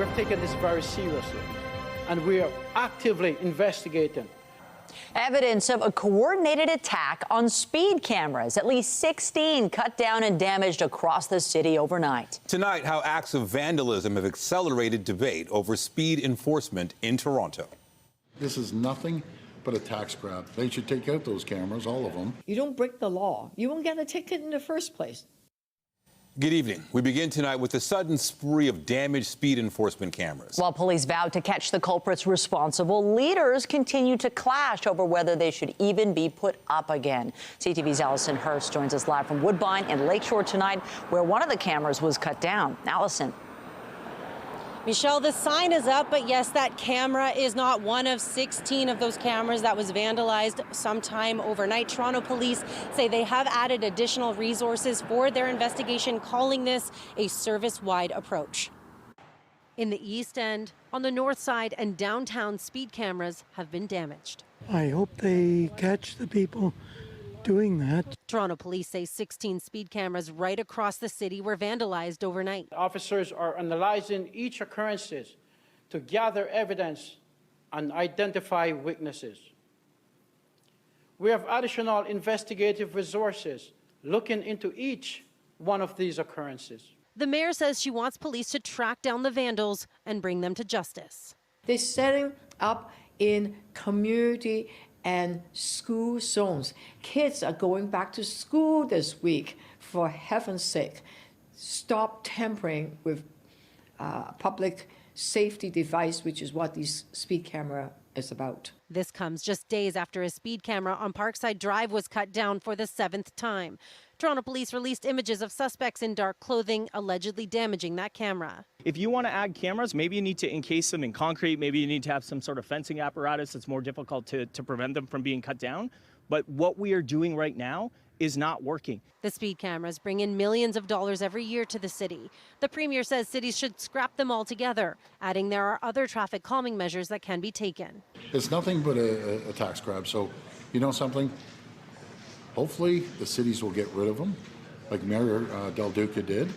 we've taken this very seriously, and we are actively investigating. Evidence of a coordinated attack on speed cameras. At least 16 cut down and damaged across the city overnight. Tonight, how acts of vandalism have accelerated debate over speed enforcement in Toronto. This is nothing but a tax grab. They should take out those cameras, all of them. You don't break the law, you won't get a ticket in the first place. Good evening. We begin tonight with a sudden spree of damaged speed enforcement cameras. While police vowed to catch the culprits responsible, leaders continue to clash over whether they should even be put up again. CTV's Allison Hurst joins us live from Woodbine and Lakeshore tonight, where one of the cameras was cut down. Allison. Michelle, the sign is up, but yes, that camera is not one of 16 of those cameras that was vandalized sometime overnight. Toronto police say they have added additional resources for their investigation, calling this a service-wide approach. In the East End, on the north side and downtown, speed cameras have been damaged. I hope they catch the people doing that. Toronto police say 16 speed cameras right across the city were vandalized overnight. Officers are analyzing each occurrences to gather evidence and identify weaknesses. We have additional investigative resources looking into each one of these occurrences. The mayor says she wants police to track down the vandals and bring them to justice. They're setting up in community and school zones. Kids are going back to school this week. For heaven's sake, stop tampering with public safety device, which is what this speed camera is about. This comes just days after a speed camera on Parkside Drive was cut down for the 7th time. Toronto police released images of suspects in dark clothing allegedly damaging that camera. If you want to add cameras, maybe you need to encase them in concrete. Maybe you need to have some sort of fencing apparatus that's more difficult to prevent them from being cut down. But what we are doing right now is not working. The speed cameras bring in millions of dollars every year to the city. The premier says cities should scrap them altogether, adding there are other traffic calming measures that can be taken. It's nothing but a tax grab. So, you know something? Hopefully the cities will get rid of them, like Mayor Del Duca did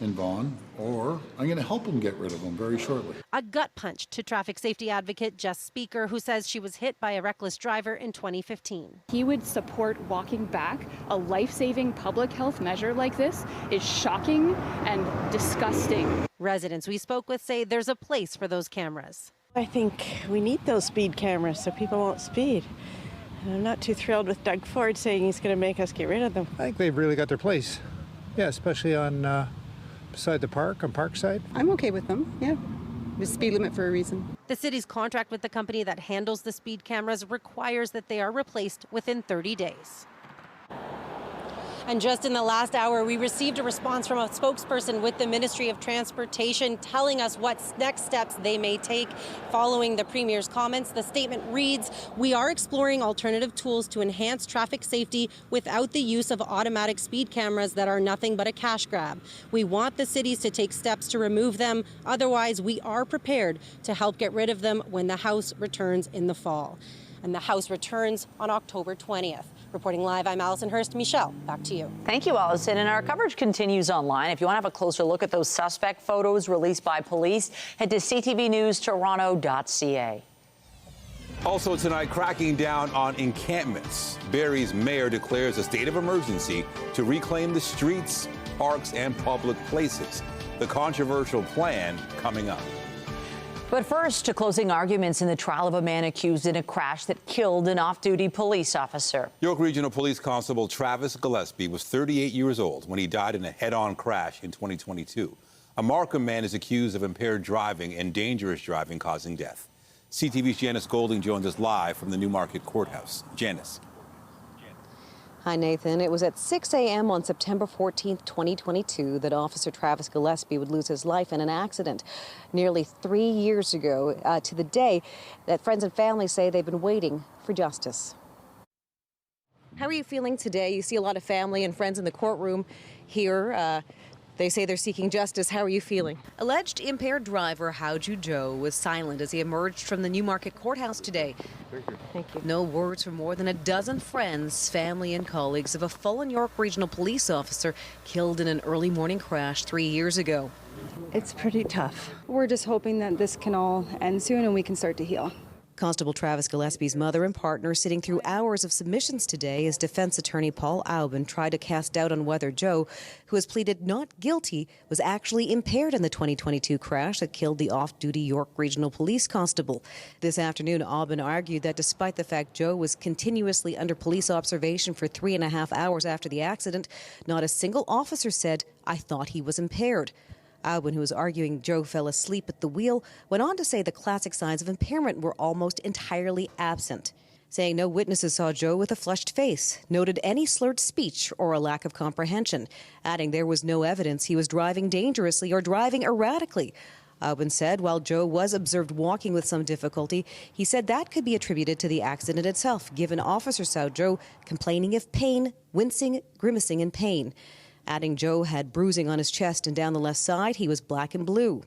in Vaughan, or I'm going to help them get rid of them very shortly. A gut punch to traffic safety advocate Jess Speaker, who says she was hit by a reckless driver in 2015. He would support walking back. A life-saving public health measure like this is shocking and disgusting. Residents we spoke with say there's a place for those cameras. I think we need those speed cameras so people won't speed. And I'm not too thrilled with Doug Ford saying he's going to make us get rid of them. I think they've really got their place. Yeah, especially on beside the park, on Parkside. I'm okay with them, yeah. There's a speed limit for a reason. The city's contract with the company that handles the speed cameras requires that they are replaced within 30 days. And just in the last hour, we received a response from a spokesperson with the Ministry of Transportation telling us what next steps they may take following the Premier's comments. The statement reads, "We are exploring alternative tools to enhance traffic safety without the use of automatic speed cameras that are nothing but a cash grab. We want the cities to take steps to remove them. Otherwise, we are prepared to help get rid of them when the House returns in the fall." And the House returns on October 20th. Reporting live, I'm Allison Hurst. Michelle, back to you. Thank you, Allison. And our coverage continues online. If you want to have a closer look at those suspect photos released by police, head to ctvnewstoronto.ca. Also tonight, cracking down on encampments. Barrie's mayor declares a state of emergency to reclaim the streets, parks, and public places. The controversial plan coming up. But first, to closing arguments in the trial of a man accused in a crash that killed an off-duty police officer. York Regional Police Constable Travis Gillespie was 38 years old when he died in a head-on crash in 2022. A Markham man is accused of impaired driving and dangerous driving causing death. CTV's Janice Golding joins us live from the Newmarket Courthouse. Janice. Hi, Nathan. It was at 6 a.m. on September 14th, 2022, that Officer Travis Gillespie would lose his life in an accident. Nearly 3 years ago, to the day that friends and family say they've been waiting for justice. How are you feeling today? You see a lot of family and friends in the courtroom here. They say they're seeking justice. How are you feeling? Alleged impaired driver Howju Joe was silent as he emerged from the Newmarket Courthouse today. Thank you. No words from more than a dozen friends, family, and colleagues of a fallen York Regional Police officer killed in an early morning crash 3 years ago. It's pretty tough. We're just hoping that this can all end soon and we can start to heal. Constable Travis Gillespie's mother and partner sitting through hours of submissions today as defense attorney Paul Aubin tried to cast doubt on whether Joe, who has pleaded not guilty, was actually impaired in the 2022 crash that killed the off-duty York Regional Police Constable. This afternoon, Aubin argued that despite the fact Joe was continuously under police observation for 3.5 hours after the accident, not a single officer said, "I thought he was impaired." Aubin, who was arguing Joe fell asleep at the wheel, went on to say the classic signs of impairment were almost entirely absent, saying no witnesses saw Joe with a flushed face, noted any slurred speech or a lack of comprehension, adding there was no evidence he was driving dangerously or driving erratically. Aubin said while Joe was observed walking with some difficulty, he said that could be attributed to the accident itself, given officers saw Joe complaining of pain, wincing, grimacing in pain. Adding Joe had bruising on his chest and down the left side, he was black and blue.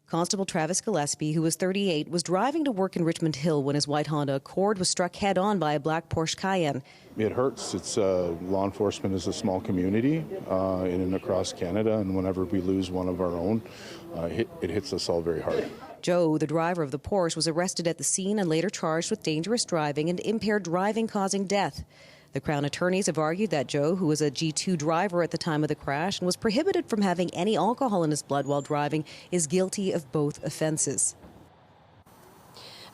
Constable Travis Gillespie, who was 38, was driving to work in Richmond Hill when his white Honda Accord was struck head-on by a black Porsche Cayenne. It hurts. It's law enforcement is a small community in and across Canada, and whenever we lose one of our own, it hits us all very hard. Joe, the driver of the Porsche, was arrested at the scene and later charged with dangerous driving and impaired driving causing death. The Crown attorneys have argued that Joe, who was a G2 driver at the time of the crash and was prohibited from having any alcohol in his blood while driving, is guilty of both offences.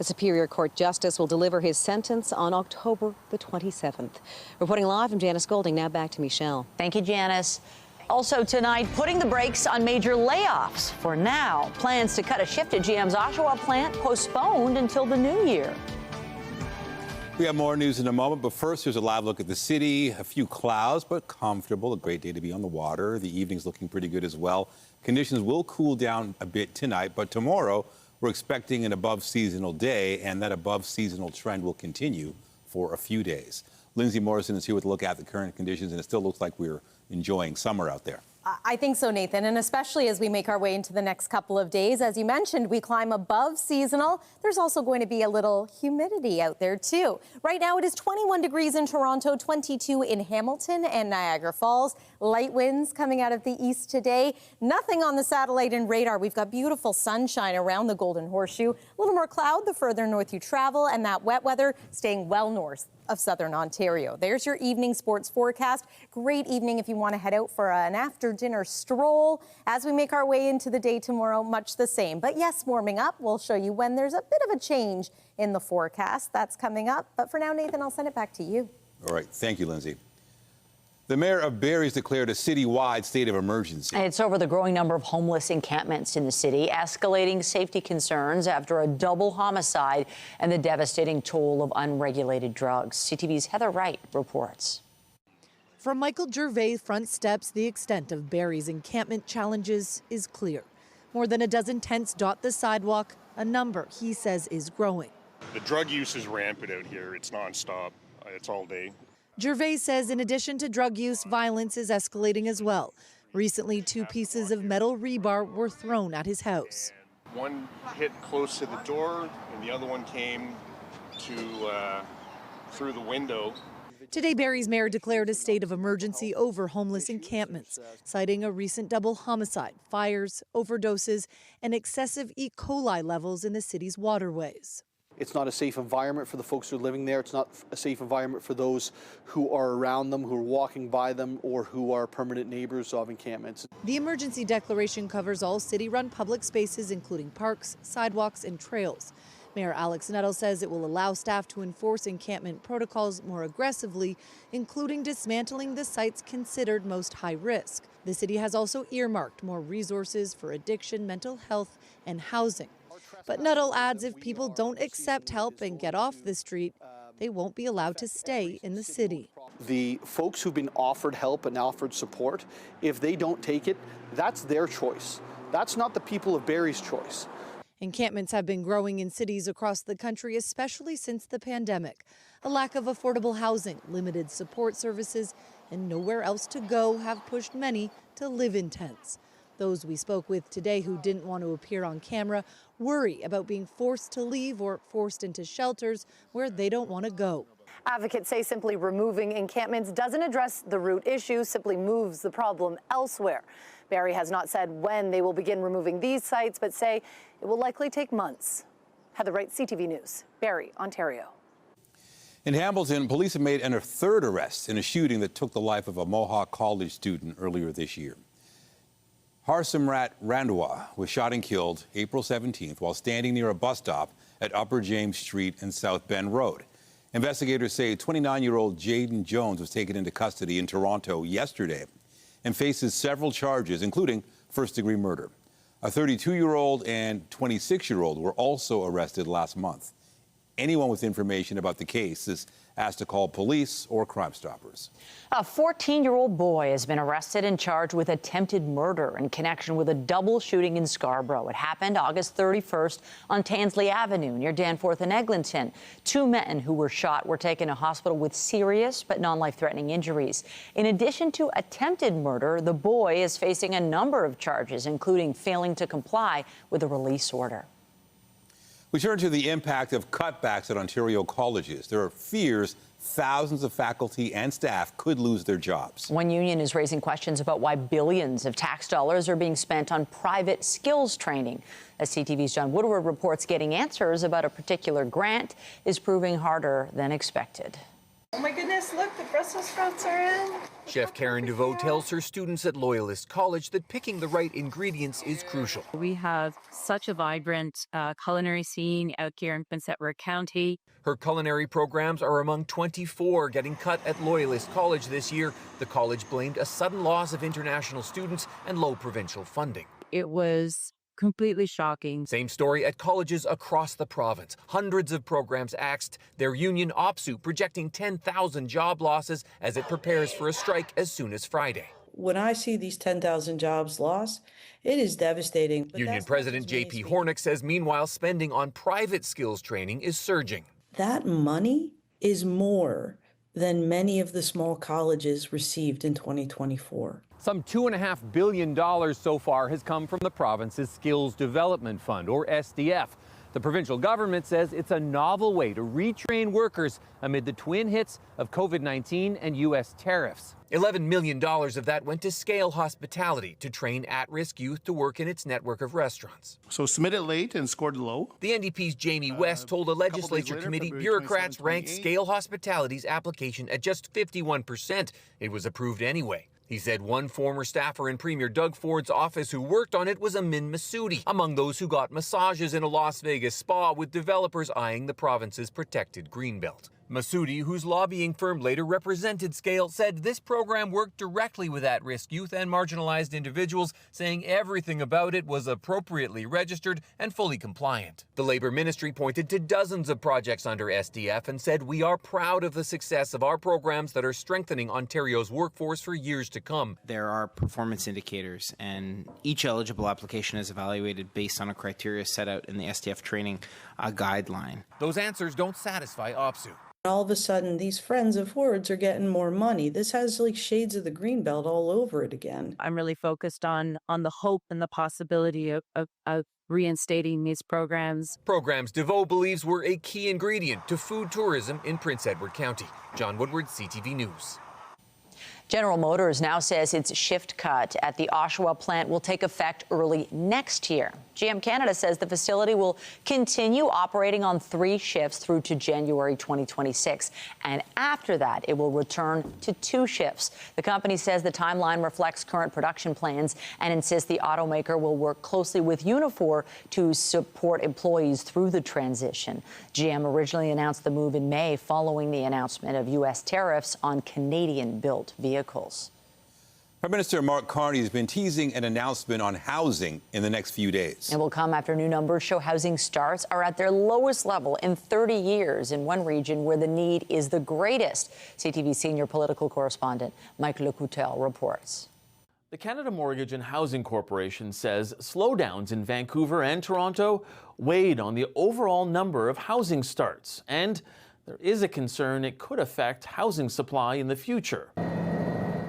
A Superior Court justice will deliver his sentence on October the 27th. Reporting live, I'm Janice Golding. Now back to Michelle. Thank you, Janice. Also tonight, putting the brakes on major layoffs. For now, plans to cut a shift at GM's Oshawa plant postponed until the new year. We have more news in a moment, but first, here's a live look at the city. A few clouds, but comfortable. A great day to be on the water. The evening's looking pretty good as well. Conditions will cool down a bit tonight, but tomorrow we're expecting an above-seasonal day, and that above-seasonal trend will continue for a few days. Lindsay Morrison is here with a look at the current conditions, and it still looks like we're enjoying summer out there. I think so, Nathan, and especially as we make our way into the next couple of days. As you mentioned, we climb above seasonal. There's also going to be a little humidity out there, too. Right now, it is 21 degrees in Toronto, 22 in Hamilton and Niagara Falls. Light winds coming out of the east today. Nothing on the satellite and radar. We've got beautiful sunshine around the Golden Horseshoe. A little more cloud the further north you travel, and that wet weather staying well north of southern Ontario. There's your evening sports forecast. Great evening if you want to head out for an after-dinner stroll. As we make our way into the day tomorrow, much the same. But yes, warming up. We'll show you when there's a bit of a change in the forecast. That's coming up. But for now, Nathan, I'll send it back to you. All right. Thank you, Lindsay. The mayor of Barrie's declared a citywide state of emergency. It's over the growing number of homeless encampments in the city, escalating safety concerns after a double homicide and the devastating toll of unregulated drugs. CTV's Heather Wright reports. From Michael Gervais' front steps, the extent of Barrie's encampment challenges is clear. More than a dozen tents dot the sidewalk, a number he says is growing. The drug use is rampant out here. It's nonstop. It's all day. Gervais says in addition to drug use, violence is escalating as well. Recently, 2 pieces of metal rebar were thrown at his house. One hit close to the door, and the other one came through the window. Today, Barrie's mayor declared a state of emergency over homeless encampments, citing a recent double homicide, fires, overdoses, and excessive E. coli levels in the city's waterways. It's not a safe environment for the folks who are living there. It's not a safe environment for those who are around them, who are walking by them, or who are permanent neighbors of encampments. The emergency declaration covers all city-run public spaces, including parks, sidewalks, and trails. Mayor Alex Nuttall says it will allow staff to enforce encampment protocols more aggressively, including dismantling the sites considered most high risk. The city has also earmarked more resources for addiction, mental health, and housing. But Nuttall adds if people don't accept help and get off the street, they won't be allowed to stay in the city. The folks who've been offered help and offered support, if they don't take it, that's their choice. That's not the people of Barrie's choice. Encampments have been growing in cities across the country, especially since the pandemic. A lack of affordable housing, limited support services, and nowhere else to go have pushed many to live in tents. Those we spoke with today who didn't want to appear on camera worry about being forced to leave or forced into shelters where they don't want to go. Advocates say simply removing encampments doesn't address the root issue, simply moves the problem elsewhere. Barrie has not said when they will begin removing these sites, but say it will likely take months. Heather Wright, CTV News, Barrie, Ontario. In Hamilton, police have made a third arrest in a shooting that took the life of a Mohawk College student earlier this year. Harsimrat Randhawa was shot and killed April 17th while standing near a bus stop at Upper James Street and South Bend Road. Investigators say 29-year-old Jaden Jones was taken into custody in Toronto yesterday and faces several charges, including first-degree murder. A 32-year-old and 26-year-old were also arrested last month. Anyone with information about the case is asked to call police or Crime Stoppers. A 14-year-old boy has been arrested and charged with attempted murder in connection with a double shooting in Scarborough. It happened August 31st on Tansley Avenue near Danforth and Eglinton. Two men who were shot were taken to hospital with serious but non-life-threatening injuries. In addition to attempted murder, the boy is facing a number of charges, including failing to comply with a release order. We turn to the impact of cutbacks at Ontario colleges. There are fears thousands of faculty and staff could lose their jobs. One union is raising questions about why billions of tax dollars are being spent on private skills training. As CTV's John Woodward reports, getting answers about a particular grant is proving harder than expected. Oh my goodness, look, the Brussels sprouts are in. Chef Karen DeVoe tells her students at Loyalist College that picking the right ingredients is crucial. We have such a vibrant culinary scene out here in Prince Edward County. Her culinary programs are among 24 getting cut at Loyalist College this year. The college blamed a sudden loss of international students and low provincial funding. It was completely shocking. Same story at colleges across the province. Hundreds of programs axed, their union OPSU projecting 10,000 job losses as it prepares for a strike as soon as Friday. When I see these 10,000 jobs lost, it is devastating. Union President J.P. Hornick says meanwhile spending on private skills training is surging. That money is more than many of the small colleges received in 2024. Some $2.5 billion so far has come from the province's Skills Development Fund, or SDF. The provincial government says it's a novel way to retrain workers amid the twin hits of COVID-19 and U.S. tariffs. $11 million of that went to Scale Hospitality to train at-risk youth to work in its network of restaurants. So submitted late and scored low. The NDP's Jamie West told a legislature committee bureaucrats ranked Scale Hospitality's application at just 51%. It was approved anyway. He said one former staffer in Premier Doug Ford's office who worked on it was Amin Massoudi, among those who got massages in a Las Vegas spa with developers eyeing the province's protected greenbelt. Massoudi, whose lobbying firm later represented Scale, said this program worked directly with at-risk youth and marginalized individuals, saying everything about it was appropriately registered and fully compliant. The Labour Ministry pointed to dozens of projects under SDF and said, "We are proud of the success of our programs that are strengthening Ontario's workforce for years to come." There are performance indicators, and each eligible application is evaluated based on a criteria set out in the SDF training guideline. Those answers don't satisfy OPSU. All of a sudden, these friends of Ford's are getting more money. This has like shades of the Greenbelt all over it again. I'm really focused on the hope and the possibility of reinstating these programs. Programs DeVoe believes were a key ingredient to food tourism in Prince Edward County. John Woodward, CTV News. General Motors now says its shift cut at the Oshawa plant will take effect early next year. GM Canada says the facility will continue operating on 3 shifts through to January 2026. And after that, it will return to 2 shifts. The company says the timeline reflects current production plans and insists the automaker will work closely with Unifor to support employees through the transition. GM originally announced the move in May following the announcement of U.S. tariffs on Canadian-built vehicles. Prime Minister Mark Carney has been teasing an announcement on housing in the next few days. It will come after new numbers show housing starts are at their lowest level in 30 years in one region where the need is the greatest. CTV senior political correspondent Mike Lecoutel reports. The Canada Mortgage and Housing Corporation says slowdowns in Vancouver and Toronto weighed on the overall number of housing starts, and there is a concern it could affect housing supply in the future.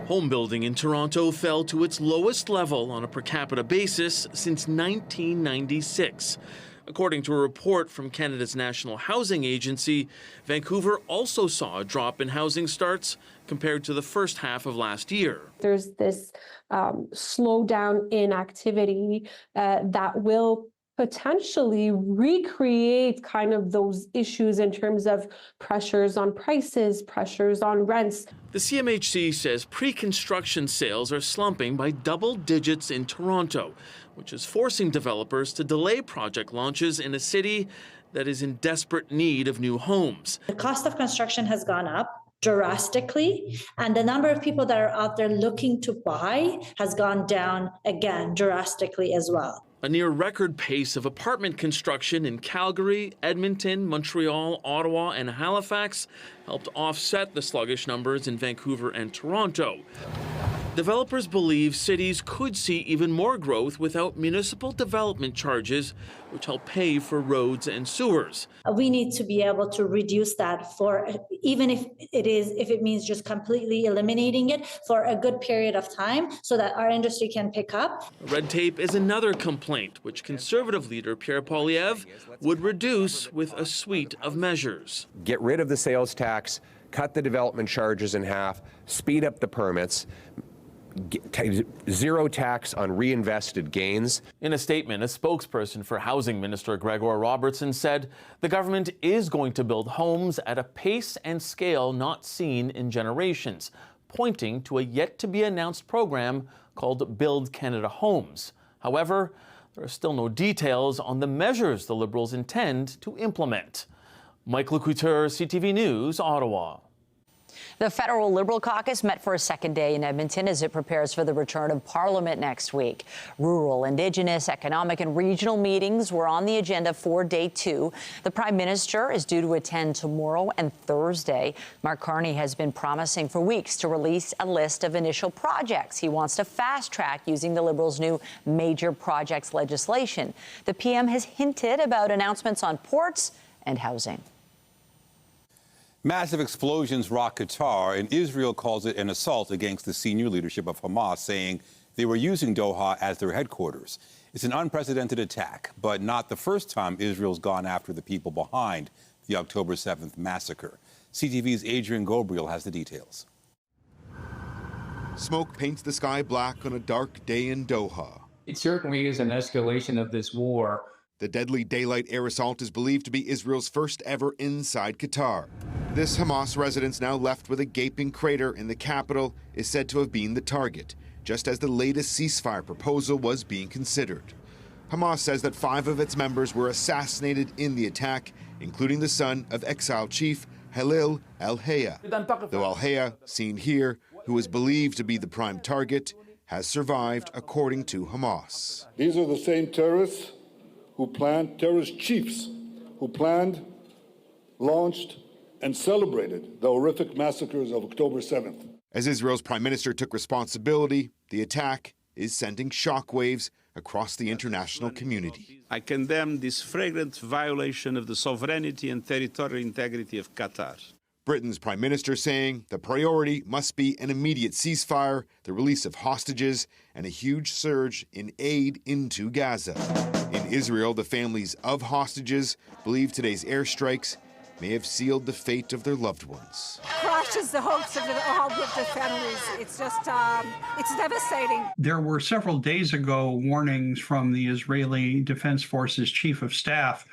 Home building in Toronto fell to its lowest level on a per capita basis since 1996. According to a report from Canada's National Housing Agency, Vancouver also saw a drop in housing starts, compared to the first half of last year. There's this slowdown in activity that will potentially recreate kind of those issues in terms of pressures on prices, pressures on rents. The CMHC says pre-construction sales are slumping by double digits in Toronto, which is forcing developers to delay project launches in a city that is in desperate need of new homes. The cost of construction has gone up drastically, and the number of people that are out there looking to buy has gone down again drastically as well. A near record pace of apartment construction in Calgary, Edmonton, Montreal, Ottawa, and Halifax helped offset the sluggish numbers in Vancouver and Toronto. Developers believe cities could see even more growth without municipal development charges, which help pay for roads and sewers. We need to be able to reduce that for, even if it means just completely eliminating it for a good period of time so that our industry can pick up. Red tape is another complaint, which Conservative leader Pierre Poilievre would reduce with a suite of measures. Get rid of the sales tax, cut the development charges in half, speed up the permits, zero tax on reinvested gains. In a statement, a spokesperson for Housing Minister Gregor Robertson said the government is going to build homes at a pace and scale not seen in generations, pointing to a yet-to-be-announced program called Build Canada Homes. However, there are still no details on the measures the Liberals intend to implement. Mike Lecouteur, CTV News, Ottawa. The federal Liberal caucus met for a second day in Edmonton as it prepares for the return of Parliament next week. Rural, Indigenous, economic and regional meetings were on the agenda for day 2. The Prime Minister is due to attend tomorrow and Thursday. Mark Carney has been promising for weeks to release a list of initial projects he wants to fast-track using the Liberals' new major projects legislation. The PM has hinted about announcements on ports and housing. Massive explosions rock Qatar, and Israel calls it an assault against the senior leadership of Hamas, saying they were using Doha as their headquarters. It's an unprecedented attack, but not the first time Israel's gone after the people behind the October 7th massacre. CTV's Adrian Gabriel has the details. Smoke paints the sky black on a dark day in Doha. It certainly is an escalation of this war. The deadly daylight air assault is believed to be Israel's first ever inside Qatar. This Hamas residence, now left with a gaping crater in the capital, is said to have been the target, just as the latest ceasefire proposal was being considered. Hamas says that 5 of its members were assassinated in the attack, including the son of exiled chief Halil al-Hayya. Though al-Hayya, seen here, who is believed to be the prime target, has survived, according to Hamas. These are the same terrorists who planned, terrorist chiefs who planned, launched, and celebrated the horrific massacres of October 7th. As Israel's prime minister took responsibility, the attack is sending shockwaves across the international community. I condemn this flagrant violation of the sovereignty and territorial integrity of Qatar. Britain's prime minister saying the priority must be an immediate ceasefire, the release of hostages, and a huge surge in aid into Gaza. In Israel, the families of hostages believe today's airstrikes may have sealed the fate of their loved ones. Crushes the hopes of all of the families. It's just, it's devastating. There were several days ago warnings from the Israeli Defense Forces Chief of Staff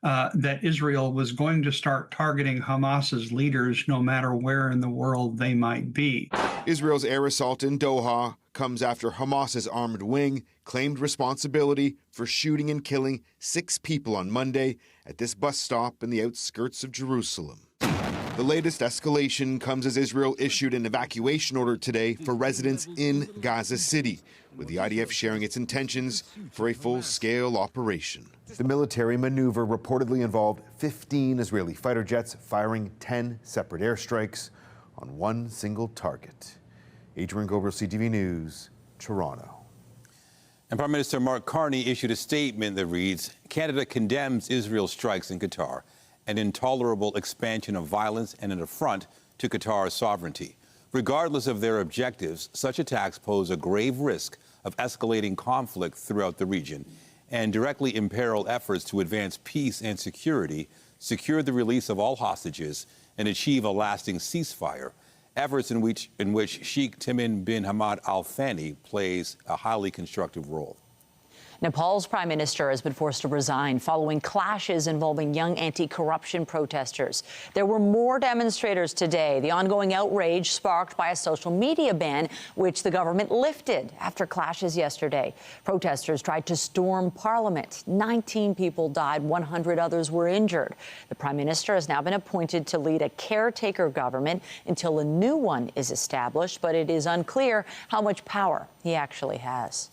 that Israel was going to start targeting Hamas's leaders no matter where in the world they might be. Israel's air assault in Doha comes after Hamas's armed wing claimed responsibility for shooting and killing 6 people on Monday at this bus stop in the outskirts of Jerusalem. The latest escalation comes as Israel issued an evacuation order today for residents in Gaza City, with the IDF sharing its intentions for a full-scale operation. The military maneuver reportedly involved 15 Israeli fighter jets firing 10 separate airstrikes on one single target. Adrian Gabriel, CTV News, Toronto. And Prime Minister Mark Carney issued a statement that reads, Canada condemns Israel's strikes in Qatar, an intolerable expansion of violence and an affront to Qatar's sovereignty. Regardless of their objectives, such attacks pose a grave risk of escalating conflict throughout the region and directly imperil efforts to advance peace and security, secure the release of all hostages, and achieve a lasting ceasefire. efforts in which Sheikh Tamim bin Hamad Al Thani plays a highly constructive role. Nepal's prime minister has been forced to resign following clashes involving young anti-corruption protesters. There were more demonstrators today. The ongoing outrage sparked by a social media ban, which the government lifted after clashes yesterday. Protesters tried to storm parliament. 19 people died, 100 others were injured. The prime minister has now been appointed to lead a caretaker government until a new one is established, but it is unclear how much power he actually has.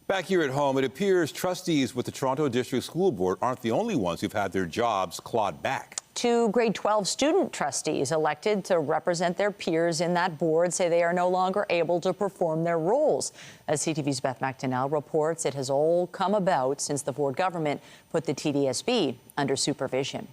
Back here at home, it appears trustees with the Toronto District School Board aren't the only ones who've had their jobs clawed back. 2 grade 12 student trustees elected to represent their peers in that board say they are no longer able to perform their roles. As CTV's Beth McDonnell reports, it has all come about since the Ford government put the TDSB under supervision.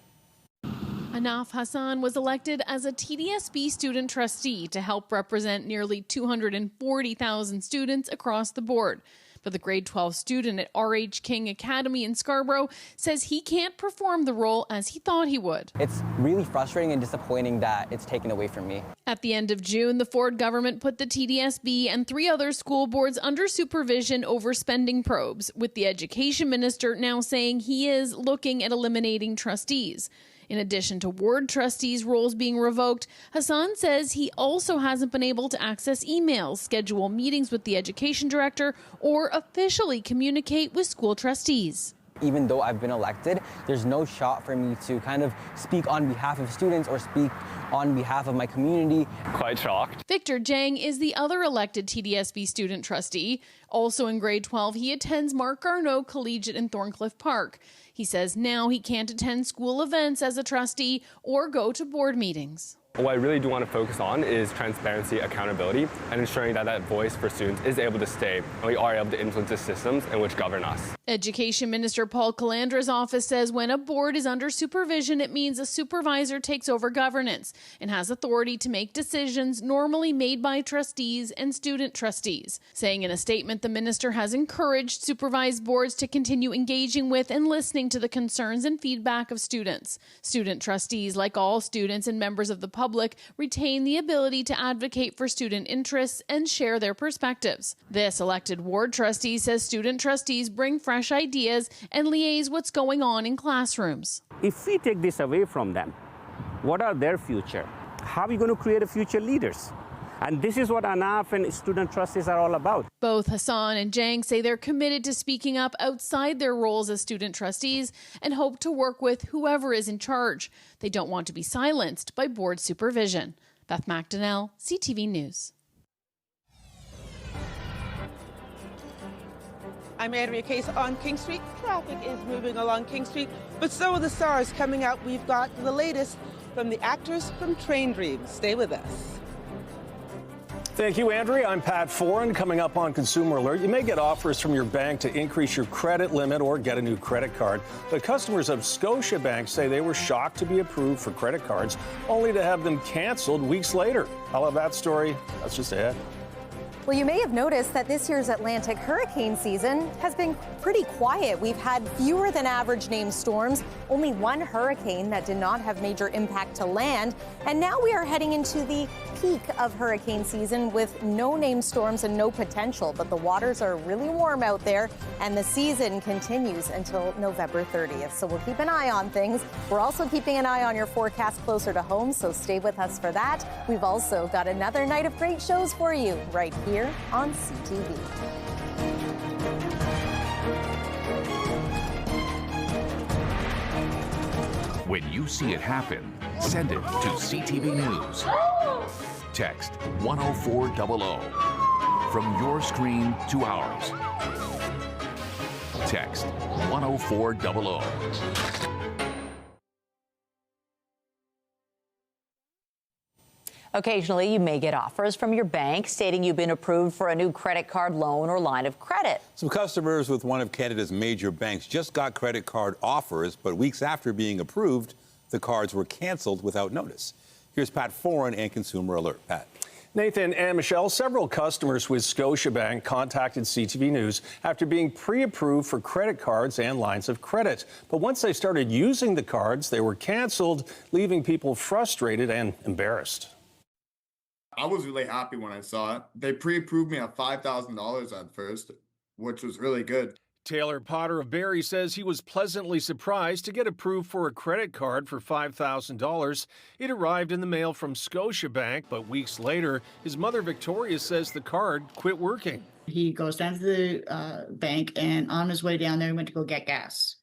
Anaf Hassan was elected as a TDSB student trustee to help represent nearly 240,000 students across the board. But the grade 12 student at R.H. King Academy in Scarborough says he can't perform the role as he thought he would. It's really frustrating and disappointing that it's taken away from me. At the end of June, the Ford government put the TDSB and 3 other school boards under supervision over spending probes, with the education minister now saying he is looking at eliminating trustees. In addition to ward trustees' roles being revoked, Hassan says he also hasn't been able to access emails, schedule meetings with the education director, or officially communicate with school trustees. Even though I've been elected, there's no shot for me to kind of speak on behalf of students or speak on behalf of my community. Quite shocked. Victor Jang is the other elected TDSB student trustee. Also in grade 12, he attends Mark Garneau Collegiate in Thorncliffe Park. He says now he can't attend school events as a trustee or go to board meetings. What I really do want to focus on is transparency, accountability, and ensuring that that voice for students is able to stay and we are able to influence the systems in which govern us. Education Minister Paul Calandra's office says when a board is under supervision, it means a supervisor takes over governance and has authority to make decisions normally made by trustees and student trustees. Saying in a statement, the minister has encouraged supervised boards to continue engaging with and listening to the concerns and feedback of students. Student trustees, like all students and members of the public, retain the ability to advocate for student interests and share their perspectives. This elected ward trustee says student trustees bring fresh ideas and liaise what's going on in classrooms. If we take this away from them, what are their future? How are we going to create a future leaders? And this is what ANAF and student trustees are all about. Both Hassan and Jang say they're committed to speaking up outside their roles as student trustees and hope to work with whoever is in charge. They don't want to be silenced by board supervision. Beth McDonnell, CTV News. I'm Andrea Case on King Street. Traffic is moving along King Street, but so are the stars coming out. We've got the latest from the actors from Train Dreams. Stay with us. Thank you, Andrea. I'm Pat Foran. Coming up on Consumer Alert, you may get offers from your bank to increase your credit limit or get a new credit card. But customers of Scotiabank say they were shocked to be approved for credit cards, only to have them canceled weeks later. I'll have that story. That's just ahead. Well, you may have noticed that this year's Atlantic hurricane season has been pretty quiet. We've had fewer than average named storms, only one hurricane that did not have major impact to land. And now we are heading into the peak of hurricane season with no named storms and no potential. But the waters are really warm out there, and the season continues until November 30th. So we'll keep an eye on things. We're also keeping an eye on your forecast closer to home, so stay with us for that. We've also got another night of great shows for you right here on CTV. When you see it happen, send it to CTV News. Text 10400 from your screen to ours. Text 10400. Occasionally, you may get offers from your bank stating you've been approved for a new credit card, loan, or line of credit. Some customers with one of Canada's major banks just got credit card offers, but weeks after being approved, the cards were canceled without notice. Here's Pat Foran and Consumer Alert. Pat. Nathan and Michelle, several customers with Scotiabank contacted CTV News after being pre-approved for credit cards and lines of credit. But once they started using the cards, they were canceled, leaving people frustrated and embarrassed. I was really happy when I saw it. They pre-approved me at $5,000 at first, which was really good. Taylor Potter of Barrie says he was pleasantly surprised to get approved for a credit card for $5,000. It arrived in the mail from Scotiabank, but weeks later, his mother Victoria says the card quit working. He goes down to the bank, and on his way down there, he went to go get gas.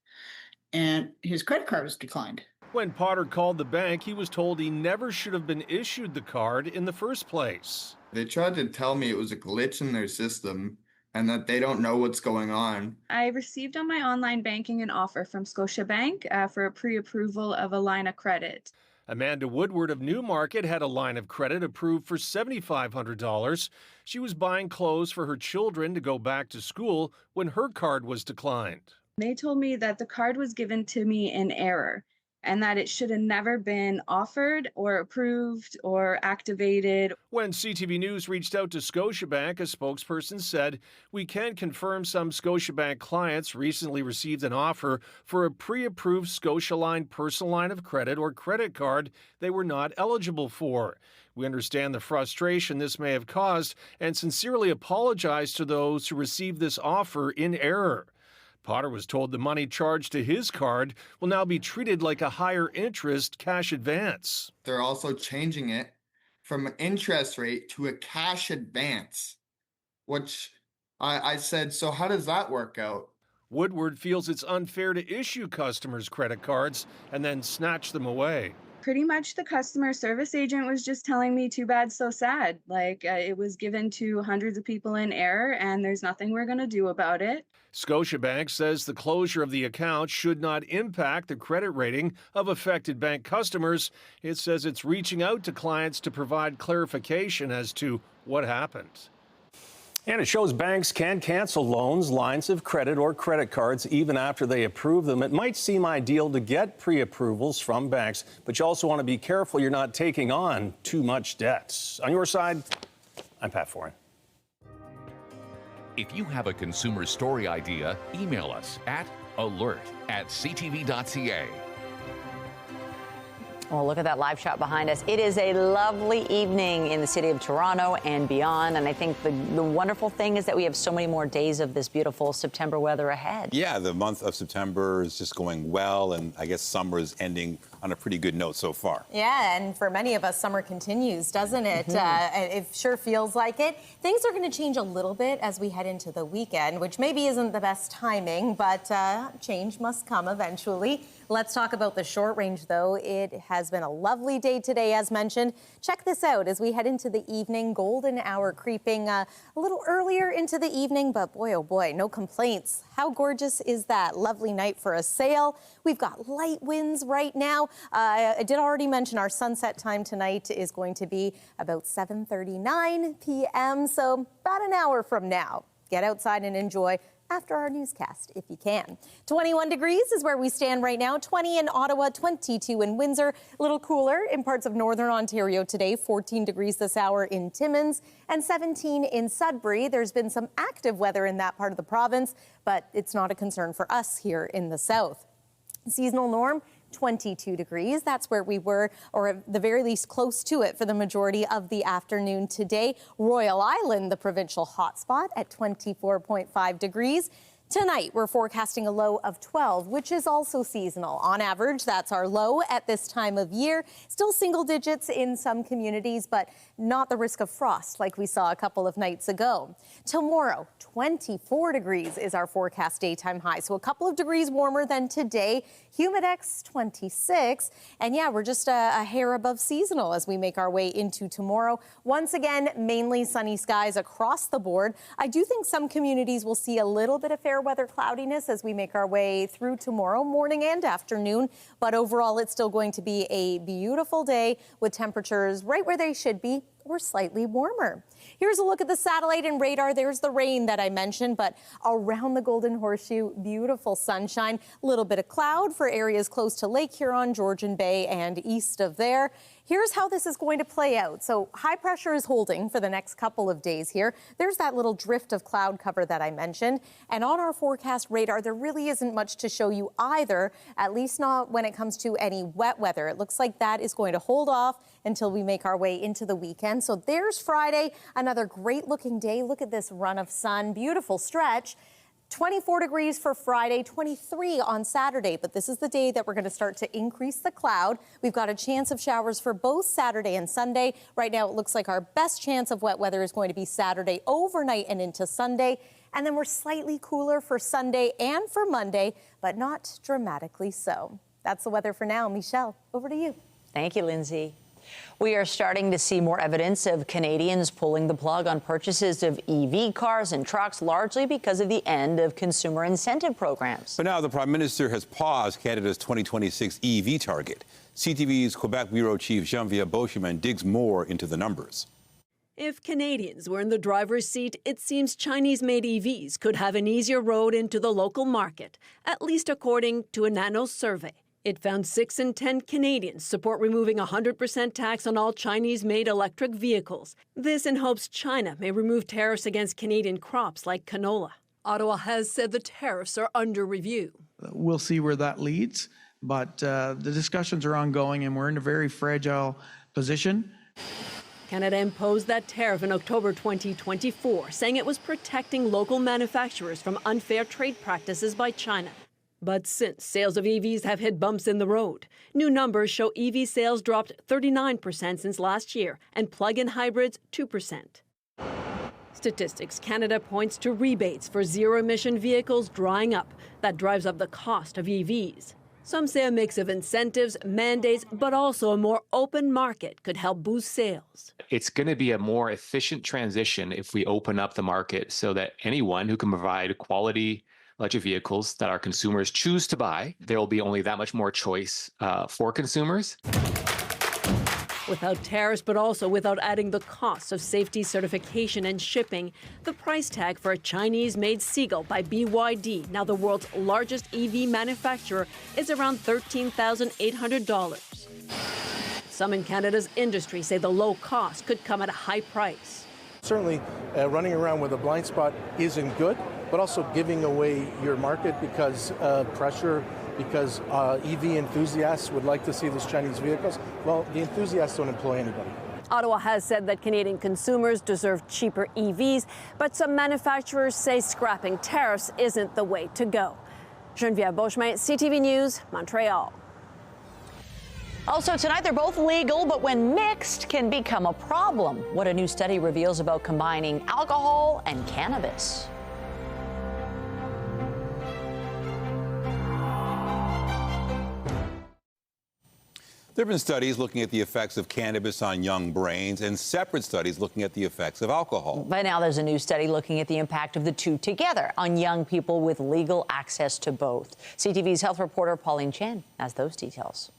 And his credit card was declined. When Potter called the bank, he was told he never should have been issued the card in the first place. They tried to tell me it was a glitch in their system and that they don't know what's going on. I received on my online banking an offer from Scotiabank for a pre-approval of a line of credit. Amanda Woodward of Newmarket had a line of credit approved for $7,500. She was buying clothes for her children to go back to school when her card was declined. They told me that the card was given to me in error and that it should have never been offered or approved or activated. When CTV News reached out to Scotiabank, a spokesperson said, "We can confirm some Scotiabank clients recently received an offer for a pre-approved Scotialine personal line of credit or credit card they were not eligible for. We understand the frustration this may have caused and sincerely apologize to those who received this offer in error." Potter was told the money charged to his card will now be treated like a higher interest cash advance. They're also changing it from an interest rate to a cash advance, which I said, so how does that work out? Woodward feels it's unfair to issue customers credit cards and then snatch them away. Pretty much the customer service agent was just telling me too bad, so sad. Like it was given to hundreds of people in error and there's nothing we're going to do about it. Scotiabank says the closure of the account should not impact the credit rating of affected bank customers. It says it's reaching out to clients to provide clarification as to what happened. And it shows banks can cancel loans, lines of credit, or credit cards even after they approve them. It might seem ideal to get pre-approvals from banks, but you also want to be careful you're not taking on too much debt. On your side, I'm Pat Foran. If you have a consumer story idea, email us at alert@ctv.ca. Well, look at that live shot behind us. It is a lovely evening in the city of Toronto and beyond. And I think the wonderful thing is that we have so many more days of this beautiful September weather ahead. Yeah, the month of September is just going well, and I guess summer is ending on a pretty good note so far. Yeah, and for many of us, summer continues, doesn't it? It sure feels like it. Things are going to change a little bit as we head into the weekend, which maybe isn't the best timing, but change must come eventually. Let's talk about the short range, though. It has been a lovely day today, as mentioned. Check this out as we head into the evening. Golden hour creeping a little earlier into the evening, but boy, oh boy, no complaints. How gorgeous is that? Lovely night for a sail. We've got light winds right now. I did already mention our sunset time tonight is going to be about 7:39 p.m., so about an hour from now. Get outside and enjoy after our newscast, if you can. 21 degrees is where we stand right now. 20 in Ottawa, 22 in Windsor. A little cooler in parts of northern Ontario today. 14 degrees this hour in Timmins and 17 in Sudbury. There's been some active weather in that part of the province, but it's not a concern for us here in the south. Seasonal norm, 22 degrees. That's where we were, or at the very least close to it for the majority of the afternoon today. Royal Island, the provincial hotspot, at 24.5 degrees. Tonight, we're forecasting a low of 12, which is also seasonal. On average, that's our low at this time of year. Still single digits in some communities, but not the risk of frost like we saw a couple of nights ago. Tomorrow, 24 degrees is our forecast daytime high, so a couple of degrees warmer than today. Humidex 26, and yeah, we're just a hair above seasonal as we make our way into tomorrow. Once again, mainly sunny skies across the board. I do think some communities will see a little bit of fair weather cloudiness as we make our way through tomorrow morning and afternoon, but overall it's still going to be a beautiful day with temperatures right where they should be or slightly warmer. Here's a look at the satellite and radar. There's the rain that I mentioned, but around the Golden Horseshoe, beautiful sunshine. A little bit of cloud for areas close to Lake Huron, Georgian Bay, and east of there. Here's how this is going to play out. So high pressure is holding for the next couple of days here. There's that little drift of cloud cover that I mentioned. And on our forecast radar, there really isn't much to show you either, at least not when it comes to any wet weather. It looks like that is going to hold off until we make our way into the weekend. weekend. So there's Friday, another great looking day. Look at this run of sun, beautiful stretch. 24 degrees for Friday, 23 on Saturday. But this is the day that we're going to start to increase the cloud. We've got a chance of showers for both Saturday and Sunday. Right now, it looks like our best chance of wet weather is going to be Saturday overnight and into Sunday. And then we're slightly cooler for Sunday and for Monday, but not dramatically so. That's the weather for now. Michelle, over to you. Thank you, Lindsay. We are starting to see more evidence of Canadians pulling the plug on purchases of EV cars and trucks, largely because of the end of consumer incentive programs. But now the Prime Minister has paused Canada's 2026 EV target. CTV's Quebec Bureau Chief Geneviève Beauchemin digs more into the numbers. If Canadians were in the driver's seat, it seems Chinese-made EVs could have an easier road into the local market, at least according to a Nanos survey. It found 6 in 10 Canadians support removing 100% tax on all Chinese-made electric vehicles. This in hopes China may remove tariffs against Canadian crops like canola. Ottawa has said the tariffs are under review. We'll see where that leads, but the discussions are ongoing and we're in a very fragile position. Canada imposed that tariff in October 2024, saying it was protecting local manufacturers from unfair trade practices by China. But since sales of EVs have hit bumps in the road, new numbers show EV sales dropped 39% since last year and plug-in hybrids 2%. Statistics Canada points to rebates for zero-emission vehicles drying up. That drives up the cost of EVs. Some say a mix of incentives, mandates, but also a more open market could help boost sales. It's going to be a more efficient transition if we open up the market so that anyone who can provide quality electric vehicles that our consumers choose to buy, there will be only that much more choice for consumers. Without tariffs, but also without adding the costs of safety certification and shipping, the price tag for a Chinese-made Seagull by BYD, now the world's largest EV manufacturer, is around $13,800. Some in Canada's industry say the low cost could come at a high price. Certainly, running around with a blind spot isn't good, but also giving away your market because pressure, because EV enthusiasts would like to see these Chinese vehicles. Well, the enthusiasts don't employ anybody. Ottawa has said that Canadian consumers deserve cheaper EVs, but some manufacturers say scrapping tariffs isn't the way to go. Geneviève Beauchemin, CTV News, Montreal. Also tonight, they're both legal, but when mixed can become a problem. What a new study reveals about combining alcohol and cannabis. There have been studies looking at the effects of cannabis on young brains and separate studies looking at the effects of alcohol. But now there's a new study looking at the impact of the two together on young people with legal access to both. CTV's health reporter Pauline Chen has those details.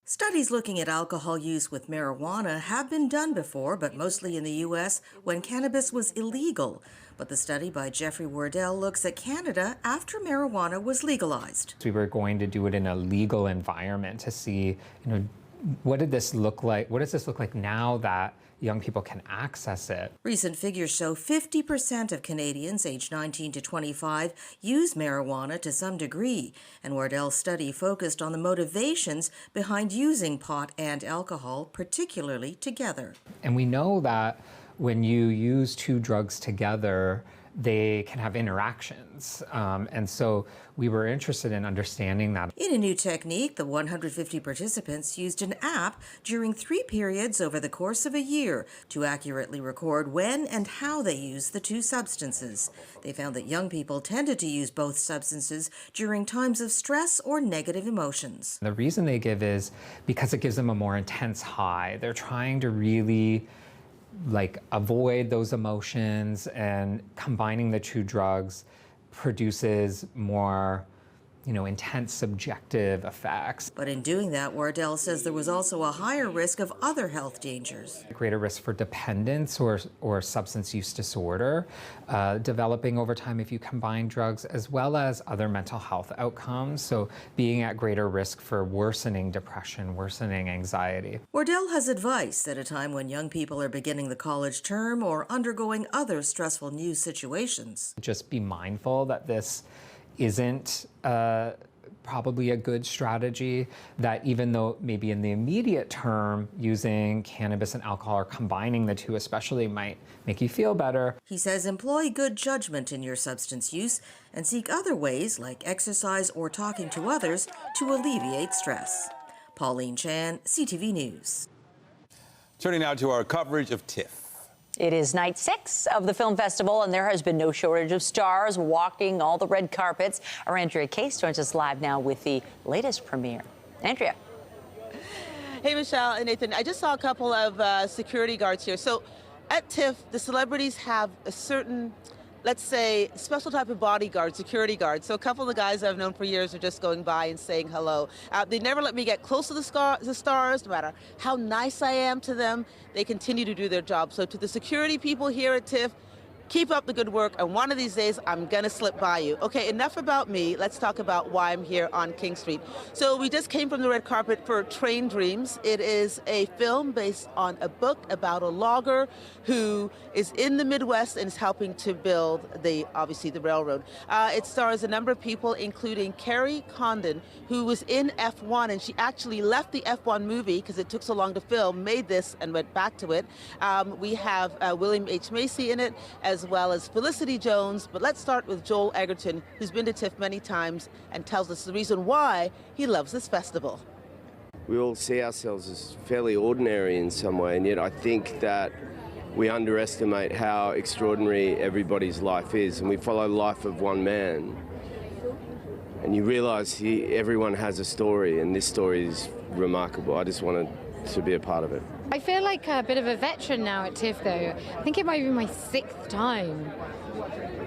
Studies looking at alcohol use with marijuana have been done before, but mostly in the U.S. when cannabis was illegal. But the study by Jeffrey Wardell looks at Canada after marijuana was legalized. We were going to do it in a legal environment to see, what did this look like? What does this look like now that young people can access it? Recent figures show 50% of Canadians aged 19 to 25 use marijuana to some degree, and Wardell's study focused on the motivations behind using pot and alcohol, particularly together. And we know that when you use two drugs together, they can have interactions. And so we were interested in understanding that. In a new technique, the 150 participants used an app during 3 periods over the course of a year to accurately record when and how they used the two substances. They found that young people tended to use both substances during times of stress or negative emotions. The reason they give is because it gives them a more intense high. They're trying to really avoid those emotions, and combining the two drugs produces more intense subjective effects. But in doing that, Wardell says there was also a higher risk of other health dangers. Greater risk for dependence or substance use disorder developing over time if you combine drugs, as well as other mental health outcomes. So being at greater risk for worsening depression, worsening anxiety. Wardell has advice at a time when young people are beginning the college term or undergoing other stressful new situations. Just be mindful that this isn't probably a good strategy, that even though maybe in the immediate term using cannabis and alcohol or combining the two especially might make you feel better. He says employ good judgment in your substance use and seek other ways like exercise or talking to others to alleviate stress. Pauline Chan, CTV News. Turning now to our coverage of TIFF. It is night 6 of the film festival, and there has been no shortage of stars walking all the red carpets. Our Andrea Case joins us live now with the latest premiere. Andrea. Hey, Michelle and Nathan. I just saw a couple of security guards here. So at TIFF, the celebrities have a certain, let's say, special type of bodyguard, security guard. So a couple of the guys I've known for years are just going by and saying hello. They never let me get close to the stars, no matter how nice I am to them. They continue to do their job. So to the security people here at TIFF, keep up the good work, and one of these days I'm gonna slip by you. Okay, enough about me. Let's talk about why I'm here on King Street. So we just came from the red carpet for Train Dreams. It is a film based on a book about a logger who is in the Midwest and is helping to build obviously the railroad. It stars a number of people, including Carrie Condon, who was in F1, and she actually left the F1 movie because it took so long to film, made this and went back to it. We have William H. Macy in it, as well as Felicity Jones. But let's start with Joel Egerton, who's been to TIFF many times and tells us the reason why he loves this festival. We all see ourselves as fairly ordinary in some way, and yet I think that we underestimate how extraordinary everybody's life is, and we follow the life of one man. And you realize everyone has a story, and this story is remarkable. I just wanted to be a part of it. I feel like a bit of a veteran now at TIFF, though. I think it might be my 6th time.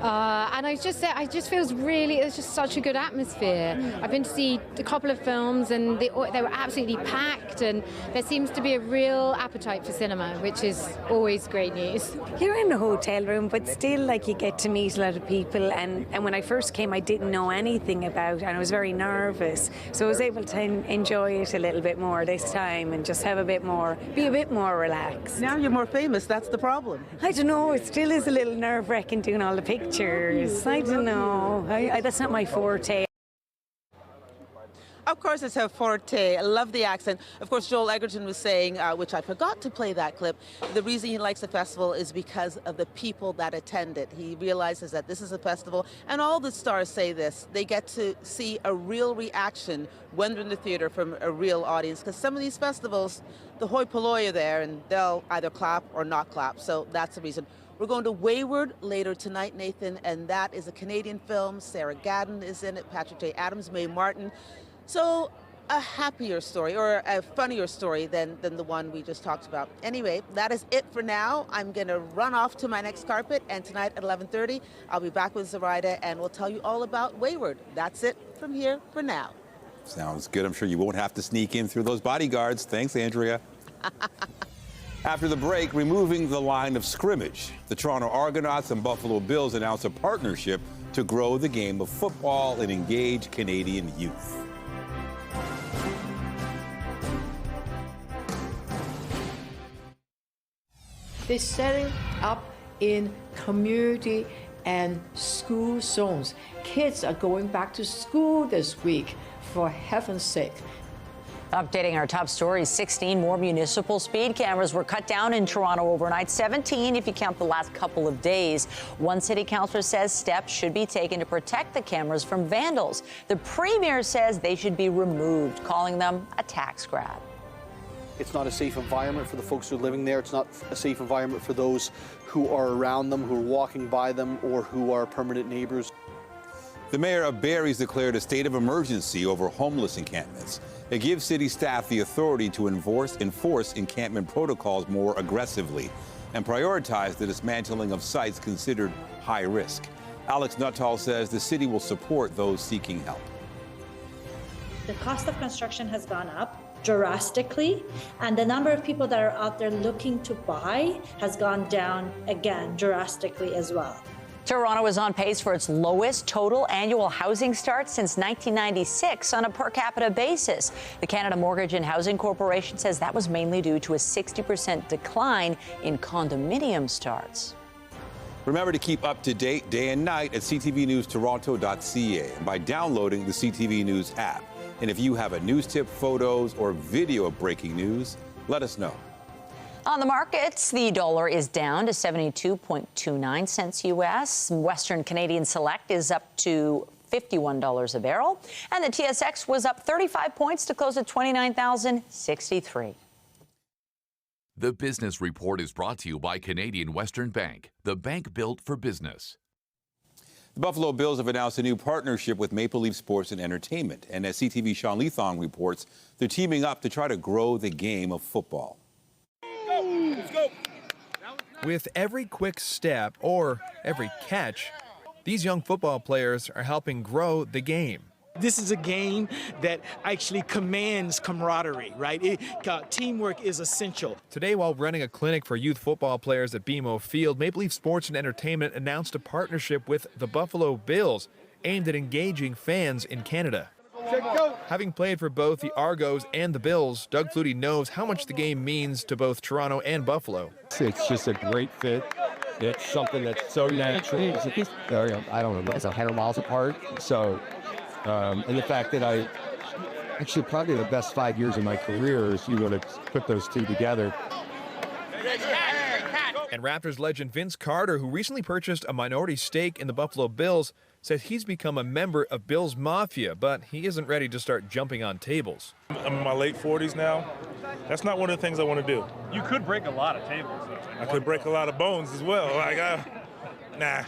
And it just feels really, it's just such a good atmosphere. I've been to see a couple of films and they were absolutely packed, and there seems to be a real appetite for cinema, which is always great news. You're in a hotel room, but still, like, you get to meet a lot of people, and when I first came I didn't know anything about it and I was very nervous, so I was able to enjoy it a little bit more this time and just have be a bit more relaxed. Now you're more famous, that's the problem. I don't know, it still is a little nerve-wracking doing all the pictures. I don't know. That's not my forte. Of course, it's her forte. I love the accent. Of course, Joel Egerton was saying, which I forgot to play that clip, the reason he likes the festival is because of the people that attend it. He realizes that this is a festival, and all the stars say this. They get to see a real reaction when they're in the theater from a real audience, because some of these festivals, the hoi polloi are there, and they'll either clap or not clap. So that's the reason. We're going to Wayward later tonight, Nathan, and that is a Canadian film. Sarah Gadon is in it, Patrick J. Adams, Mae Martin. So a happier story, or a funnier story than the one we just talked about. Anyway, that is it for now. I'm going to run off to my next carpet, and tonight at 11:30, I'll be back with Zoraida, and we'll tell you all about Wayward. That's it from here for now. Sounds good. I'm sure you won't have to sneak in through those bodyguards. Thanks, Andrea. After the break, removing the line of scrimmage. The Toronto Argonauts and Buffalo Bills announced a partnership to grow the game of football and engage Canadian youth. They're setting up in community and school zones. Kids are going back to school this week, for heaven's sake. Updating our top stories, 16 more municipal speed cameras were cut down in Toronto overnight, 17 if you count the last couple of days. One city councillor says steps should be taken to protect the cameras from vandals. The premier says they should be removed, calling them a tax grab. It's not a safe environment for the folks who are living there. It's not a safe environment for those who are around them, who are walking by them, or who are permanent neighbors. The mayor of Barrie's declared a state of emergency over homeless encampments. It gives city staff the authority to enforce encampment protocols more aggressively and prioritize the dismantling of sites considered high risk. Alex Nuttall says the city will support those seeking help. The cost of construction has gone up drastically, and the number of people that are out there looking to buy has gone down again drastically as well. Toronto is on pace for its lowest total annual housing starts since 1996 on a per capita basis. The Canada Mortgage and Housing Corporation says that was mainly due to a 60% decline in condominium starts. Remember to keep up to date day and night at ctvnewstoronto.ca and by downloading the CTV News app. And if you have a news tip, photos, or video of breaking news, let us know. On the markets, the dollar is down to 72.29 cents U.S. Western Canadian Select is up to $51 a barrel. And the TSX was up 35 points to close at 29,063. The Business Report is brought to you by Canadian Western Bank, the bank built for business. The Buffalo Bills have announced a new partnership with Maple Leaf Sports and Entertainment. And as CTV's Sean Leathong reports, they're teaming up to try to grow the game of football. Let's go. With every quick step or every catch, these young football players are helping grow the game. This is a game that actually commands camaraderie, right? Teamwork is essential. Today, while running a clinic for youth football players at BMO Field, Maple Leaf Sports and Entertainment announced a partnership with the Buffalo Bills aimed at engaging fans in Canada. Having played for both the Argos and the Bills, Doug Flutie knows how much the game means to both Toronto and Buffalo. It's just a great fit. It's something that's so natural. I don't know, it's 100 miles apart. So, and the fact that actually probably the best 5 years of my career is to put those two together. And Raptors legend Vince Carter, who recently purchased a minority stake in the Buffalo Bills, says he's become a member of Bills Mafia, but he isn't ready to start jumping on tables. I'm in my late 40s now. That's not one of the things I want to do. You could break a lot of tables. I could break a lot of bones as well. Nah.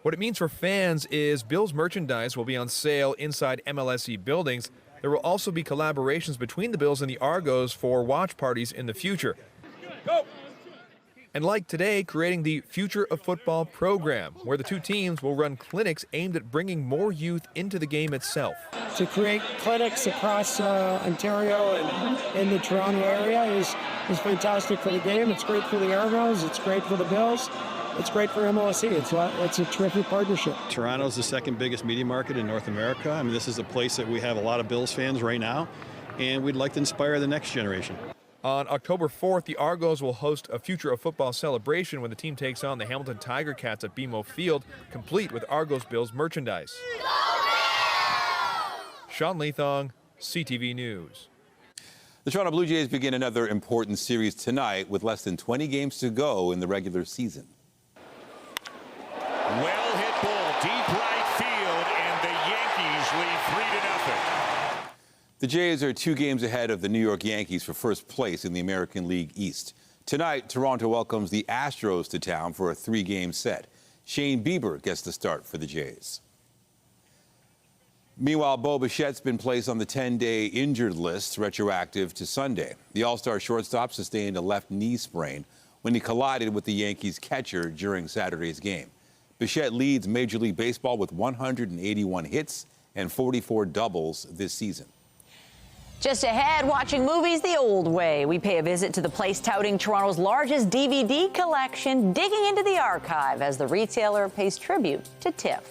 What it means for fans is Bills merchandise will be on sale inside MLSE buildings. There will also be collaborations between the Bills and the Argos for watch parties in the future. Go! And like today, creating the Future of Football program, where the two teams will run clinics aimed at bringing more youth into the game itself. To create clinics across Ontario and in the Toronto area is fantastic for the game. It's great for the Argos. It's great for the Bills. It's great for MLSE. It's a terrific partnership. Toronto's the second biggest media market in North America. I mean, this is a place that we have a lot of Bills fans right now, and we'd like to inspire the next generation. On October 4th, the Argos will host a Future of Football celebration when the team takes on the Hamilton Tiger Cats at BMO Field, complete with Argos Bills merchandise. Sean Leathong, CTV News. The Toronto Blue Jays begin another important series tonight with less than 20 games to go in the regular season. Well hit ball, deep right field, and the Yankees lead 3-0. The Jays are 2 games ahead of the New York Yankees for first place in the American League East. Tonight, Toronto welcomes the Astros to town for a 3-game set. Shane Bieber gets the start for the Jays. Meanwhile, Bo Bichette's been placed on the 10-day injured list, retroactive to Sunday. The All-Star shortstop sustained a left knee sprain when he collided with the Yankees catcher during Saturday's game. Bichette leads Major League Baseball with 181 hits and 44 doubles this season. Just ahead, watching movies the old way. We pay a visit to the place touting Toronto's largest DVD collection, digging into the archive as the retailer pays tribute to TIFF.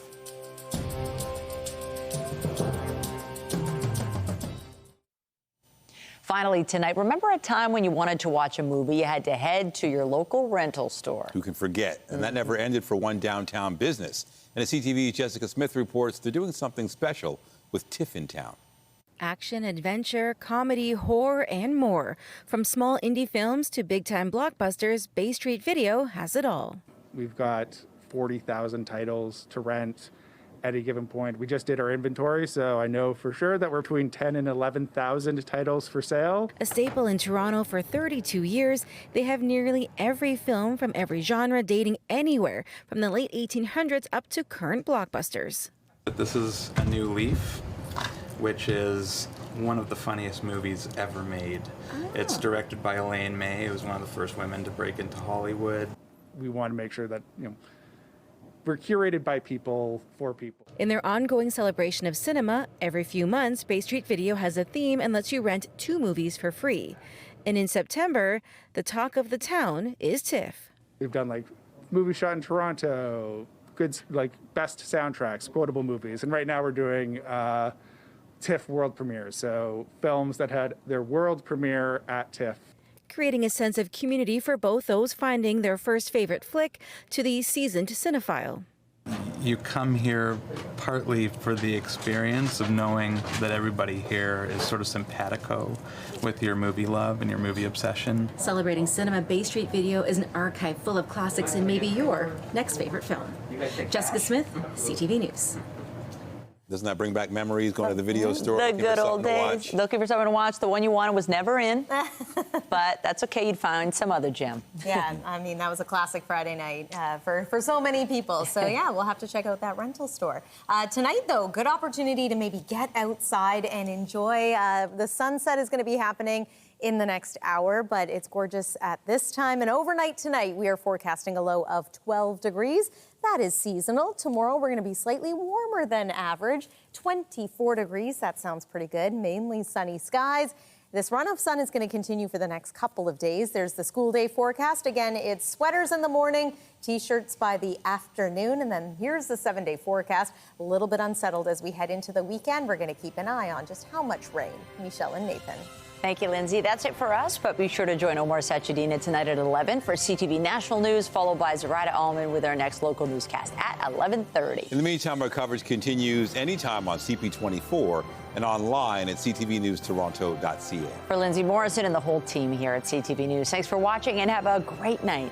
Finally tonight, remember a time when you wanted to watch a movie, you had to head to your local rental store. Who can forget? And that never ended for one downtown business. And as CTV's Jessica Smith reports, they're doing something special with TIFF in town. Action, adventure, comedy, horror, and more. From small indie films to big-time blockbusters, Bay Street Video has it all. We've got 40,000 titles to rent at a given point. We just did our inventory, so I know for sure that we're between 10 and 11,000 titles for sale. A staple in Toronto for 32 years, they have nearly every film from every genre dating anywhere from the late 1800s up to current blockbusters. This is A New Leaf, which is one of the funniest movies ever made. It's directed by Elaine May, who was one of the first women to break into Hollywood. We want to make sure that, we're curated by people, for people. In their ongoing celebration of cinema, every few months, Bay Street Video has a theme and lets you rent 2 movies for free. And in September, the talk of the town is TIFF. We've done movies shot in Toronto, good best soundtracks, quotable movies, and right now we're doing TIFF world premieres, so films that had their world premiere at TIFF. creating a sense of community for both those finding their first favorite flick to the seasoned cinephile. You come here partly for the experience of knowing that everybody here is sort of simpatico with your movie love and your movie obsession. Celebrating Cinema, Bay Street Video is an archive full of classics and maybe your next favorite film. Jessica Smith, CTV News. Doesn't that bring back memories, going to the video store? The good old days. Looking for something to watch. The one you wanted was never in, but that's okay. You'd find some other gem. Yeah, I mean, that was a classic Friday night for so many people. So, yeah, we'll have to check out that rental store. Tonight, though, good opportunity to maybe get outside and enjoy. The sunset is going to be happening in the next hour, but it's gorgeous at this time. And overnight tonight, we are forecasting a low of 12 degrees. That is seasonal. Tomorrow, we're going to be slightly warmer than average, 24 degrees. That sounds pretty good. Mainly sunny skies. This run of sun is going to continue for the next couple of days. There's the school day forecast. Again, it's sweaters in the morning, t-shirts by the afternoon, and then here's the 7-day forecast. A little bit unsettled as we head into the weekend. We're going to keep an eye on just how much rain. Michelle and Nathan. Thank you, Lindsay. That's it for us, but be sure to join Omar Sachedina tonight at 11 for CTV National News, followed by Zoraida Allman with our next local newscast at 11:30. In the meantime, our coverage continues anytime on CP24 and online at ctvnewstoronto.ca. For Lindsay Morrison and the whole team here at CTV News, thanks for watching and have a great night.